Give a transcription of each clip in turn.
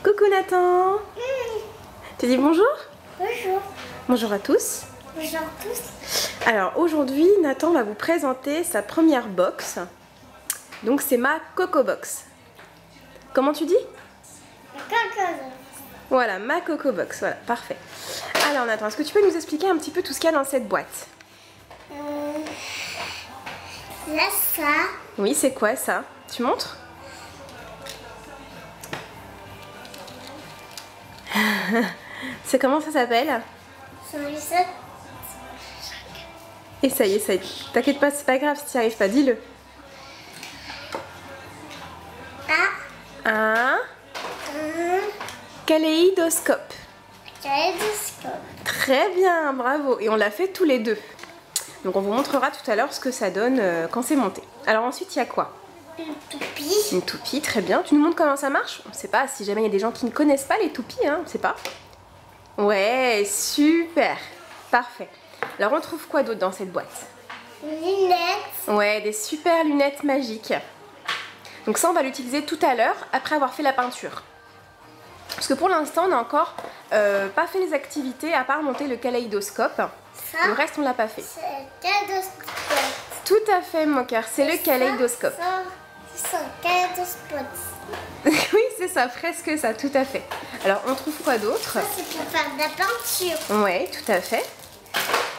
Coucou Nathan. Tu dis bonjour? Bonjour. Bonjour à tous. Bonjour à tous. Alors aujourd'hui Nathan va vous présenter sa première box. Donc c'est ma Coco Box. Comment tu dis? Coco. Voilà, ma Coco Box, voilà, parfait. Alors Nathan, est-ce que tu peux nous expliquer un petit peu tout ce qu'il y a dans cette boîte? Là, ça. Oui, c'est quoi ça? Tu montres? C'est comment ça s'appelle? Essaye. T'inquiète pas, c'est pas grave si tu n'y arrives pas, dis-le. Un kaléidoscope. Très bien, bravo. Et on l'a fait tous les deux. Donc on vous montrera tout à l'heure ce que ça donne quand c'est monté. Alors ensuite, il y a quoi? Une toupie. Une toupie, très bien. Tu nous montres comment ça marche? On ne sait pas, si jamais il y a des gens qui ne connaissent pas les toupies, hein, on ne sait pas. Ouais, super. Parfait. Alors on trouve quoi d'autre dans cette boîte? Une lunette. Ouais, des super lunettes magiques. Donc ça, on va l'utiliser tout à l'heure, après avoir fait la peinture. Parce que pour l'instant, on n'a encore pas fait les activités, à part monter le kaléidoscope. Ça, le reste, on l'a pas fait. C'est le kaléidoscope. Tout à fait, mon cœur, c'est le kaléidoscope. C'est un kaléidoscope. Oui, c'est ça, presque ça, tout à fait. Alors, on trouve quoi d'autre? Ça, c'est pour faire de la peinture. Ouais, tout à fait.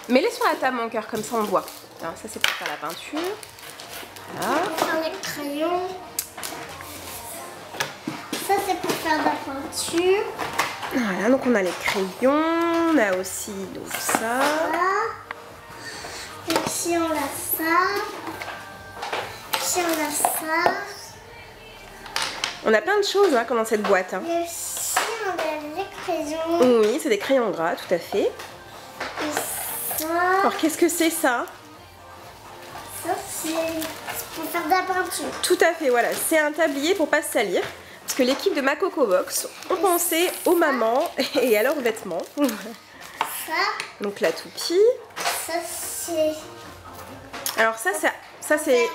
Mets-les sur la table, mon cœur, comme ça on voit. Alors, ça, c'est pour faire la peinture. Voilà. Pour faire les crayons. Ça, c'est pour faire de la peinture. Voilà, donc on a les crayons, on a aussi donc ça. Voilà. Et ici, on a ça. Ici, on a ça. On a plein de choses hein, comme dans cette boîte. Hein. Et ici, on a les crayons. Oui, c'est des crayons gras, tout à fait. Et ça. Alors, qu'est-ce que c'est ça? Ça, c'est pour faire de la peinture. Tout à fait, voilà, c'est un tablier pour pas se salir. Parce que l'équipe de ma Coco Box ont pensé aux mamans et à leurs vêtements. Ça. Donc la toupie. Ça, c'est. Alors ça c'est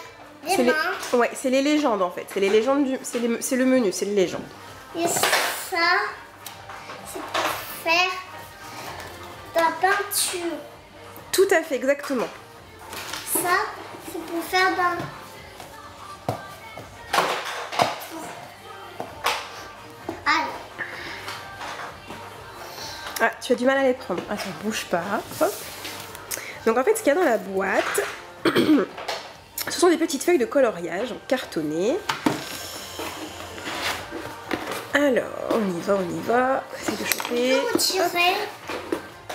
Les mains. Ouais, c'est les légendes en fait. C'est les légendes c'est le menu, c'est les légendes. Et ça, c'est pour faire de la peinture. Tout à fait, exactement. Ça, c'est pour faire de la... Ah, tu as du mal à les prendre. Attends, bouge pas. Hop. Donc en fait, ce qu'il y a dans la boîte, ce sont des petites feuilles de coloriage cartonnées. Alors, on y va. On va essayer de choper. Retirer.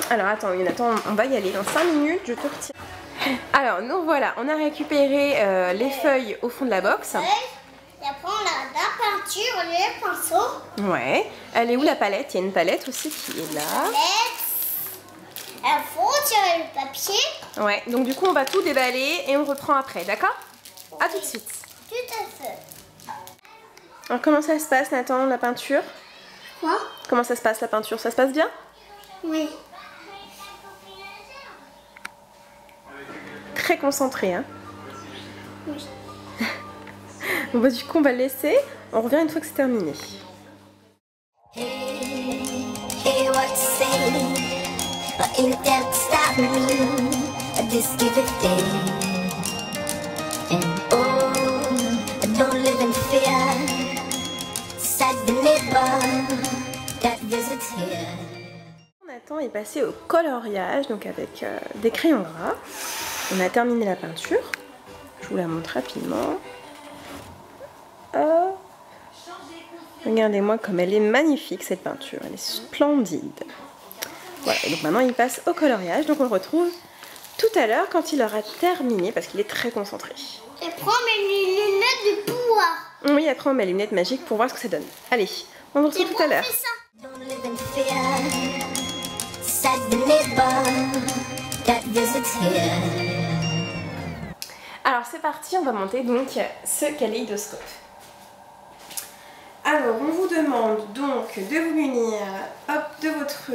Alors attends, Jonathan, on va y aller dans 5 minutes, je te retire. Alors, nous voilà, on a récupéré les feuilles au fond de la box. Et après, on a de la peinture, les pinceaux. Ouais. Elle est où la palette? Il y a une palette aussi qui est là. Il faut retirer le papier. Ouais, donc du coup, on va tout déballer et on reprend après, d'accord? À tout de suite. Tout à fait. Alors, comment ça se passe, Nathan, la peinture? Quoi? Comment ça se passe, la peinture? Ça se passe bien? Oui. Très concentré, hein? Oui. Bon, bah, du coup, on va le laisser. On revient une fois que c'est terminé. Hey, what to say? Ain't that stop me? I just give it day. And oh, I don't live in fear. Sad the neighbor that visits here. Nathan est passé au coloriage, donc avec des crayons gras. On a terminé la peinture. Je vous la montre rapidement. Oh. Regardez-moi comme elle est magnifique cette peinture, elle est splendide. Voilà, et donc maintenant il passe au coloriage, donc on le retrouve tout à l'heure quand il aura terminé parce qu'il est très concentré. Et prends mes lunettes de pouvoir. Oui, après on met les lunettes magiques pour voir ce que ça donne. Allez, on se retrouve tout à l'heure. Don't live in fear. Sad the neighbor that visits here. Alors c'est parti, on va monter donc ce kaléidoscope. Alors on vous demande donc de vous munir hop, de votre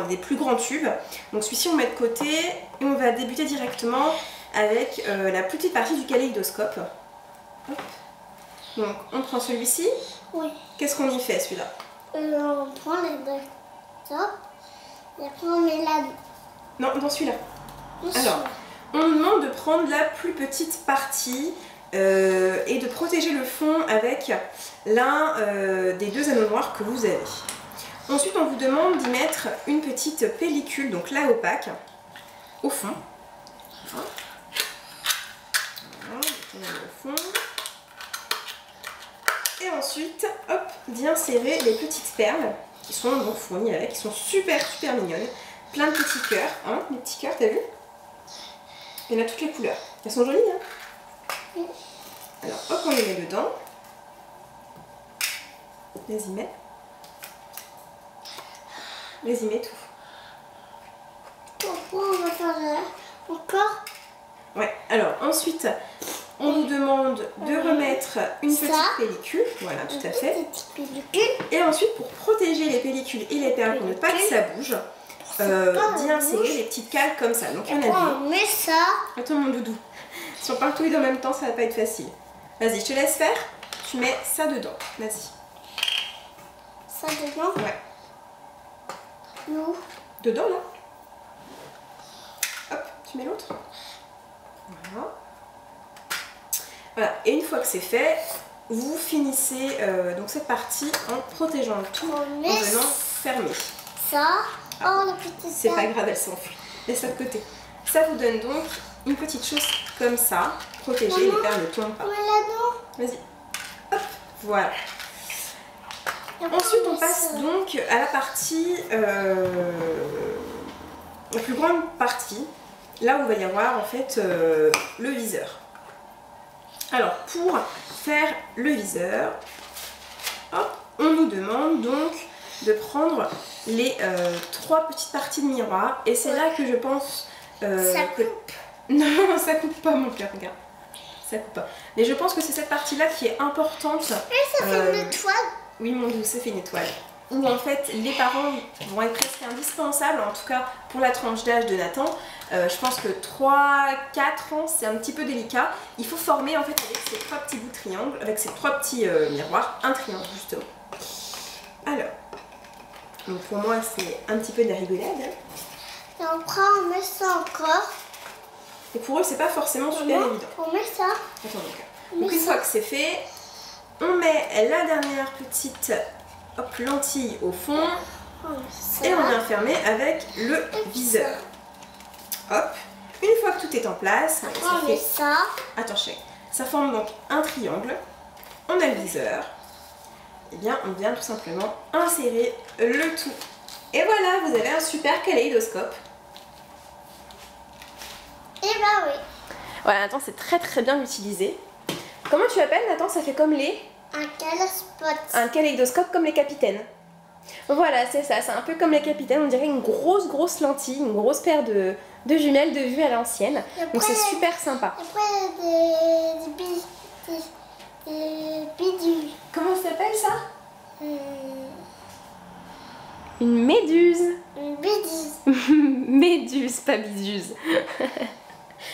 des plus grands tubes. Donc celui-ci on met de côté et on va débuter directement avec la plus petite partie du kaléidoscope. Hop. Donc on prend celui-ci. Oui. Qu'est-ce qu'on y fait celui-là? On prend les deux top et après on met là. Non, dans celui-là. Alors, on nous demande de prendre la plus petite partie et de protéger le fond avec l'un des deux anneaux noirs que vous avez. Ensuite, on vous demande d'y mettre une petite pellicule, donc là opaque, au fond. Voilà, on met au fond. Et ensuite, hop, d'y insérer les petites perles qui sont donc fournies avec, qui sont super mignonnes. Plein de petits cœurs, hein, des petits cœurs, t'as vu? Il y en a toutes les couleurs. Elles sont jolies, hein? Oui. Alors, hop, on les met dedans. Les-y mets. Les-y mets tout. Pourquoi on va faire encore? Ouais, alors ensuite, on nous demande de remettre une petite pellicule. Voilà, tout à fait. Et ensuite, pour protéger les pellicules et les perles pour ne pas que ça bouge, d'y insérer les petites cales comme ça. Donc, il y en a deux. On met ça. Attends, mon doudou. Si on parle tous les deux en même temps, ça va pas être facile. Vas-y, je te laisse faire. Tu mets ça dedans. Vas-y. Ça dedans? Ouais. Où? Dedans, là. Hop, tu mets l'autre. Voilà. Voilà. Et une fois que c'est fait, vous finissez donc cette partie en protégeant le tout, en venant fermer. Ça. Oh, la petite. C'est pas grave, elle s'enfuit. Laisse ça de côté. Ça vous donne donc une petite chose comme ça, protégée, les perles ne tombent pas. Vas-y. Hop, voilà. Ensuite, on passe donc à la partie, la plus grande partie, là où il va y avoir en fait le viseur. Alors, pour faire le viseur, hop, on nous demande donc de prendre les 3 petites parties de miroir. Et c'est là que je pense ça que... coupe. Non, ça coupe pas mon cœur, regarde. Ça coupe pas. Mais je pense que c'est cette partie-là qui est importante. Et ça fait une étoile. Oui, mon doux, ça fait une étoile. Où en fait, les parents vont être presque indispensables, en tout cas pour la tranche d'âge de Nathan. Je pense que 3-4 ans, c'est un petit peu délicat. Il faut former en fait avec ces 3 petits bouts de triangle, avec ces 3 petits miroirs, un triangle justement. Alors, donc pour moi, c'est un petit peu de la rigolade. Et après, on met ça encore. Et pour eux, c'est pas forcément super évident. On met ça. Attends, donc une fois que c'est fait, on met la dernière petite lentille au fond et on vient fermer avec le viseur. Hop, une fois que tout est en place, on met ça. Attends, chérie, ça forme donc un triangle. On a le viseur. Et bien, on vient tout simplement insérer le tout. Et voilà, vous avez un super kaléidoscope. Et bah oui. Voilà, Nathan, c'est très bien utilisé. Comment tu l'appelles, Nathan? Ça fait comme les... Un kaléidoscope. Un kaléidoscope comme les capitaines. Voilà, c'est ça, c'est un peu comme les capitaines. On dirait une grosse lentille, une grosse paire de jumelles de vue à l'ancienne. Donc c'est super sympa. Après, des bidules. Comment ça s'appelle ça? Une méduse. Une biduse. Méduse, pas biduse.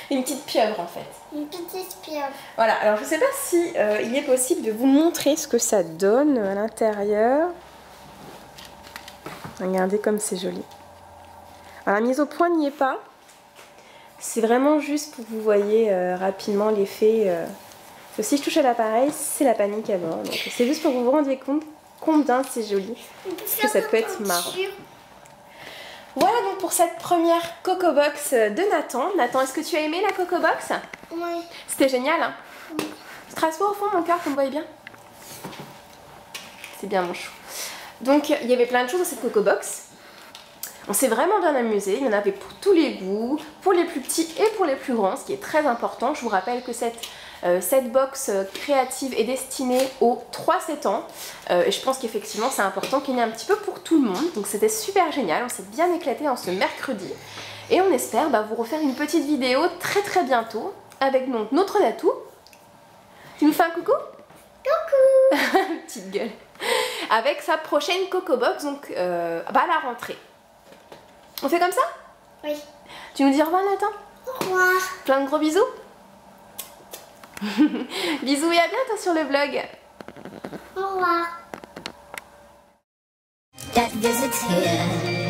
Une petite pieuvre en fait. Une petite pieuvre. Voilà, alors je sais pas si il est possible de vous montrer ce que ça donne à l'intérieur. Regardez comme c'est joli. Alors la mise au point n'y est pas. C'est vraiment juste pour que vous voyez rapidement l'effet. Si je touche à l'appareil, c'est la panique à bord. Donc c'est juste pour que vous vous rendiez compte combien c'est joli. Parce que ça peut être marrant. Voilà donc pour cette première Coco Box de Nathan. Nathan, est-ce que tu as aimé la Coco Box? Oui. C'était génial, hein? Strasbourg au fond, mon cœur, qu'on voyait bien. C'est bien mon chou. Donc, il y avait plein de choses dans cette Coco Box. On s'est vraiment bien amusé. Il y en avait pour tous les goûts, pour les plus petits et pour les plus grands, ce qui est très important. Je vous rappelle que cette box créative est destinée aux 3-7 ans. Et je pense qu'effectivement, c'est important qu'il y en ait un petit peu pour tout le monde. Donc, c'était super génial. On s'est bien éclaté en ce mercredi. Et on espère vous refaire une petite vidéo très bientôt avec donc notre Natou. Tu nous fais un coucou? Coucou. Petite gueule. Avec sa prochaine Coco Box, donc à la rentrée. On fait comme ça? Oui. Tu nous dis au revoir, Nathan? Au revoir. Plein de gros bisous. Bisous et à bientôt sur le vlog. Au revoir. That visits here.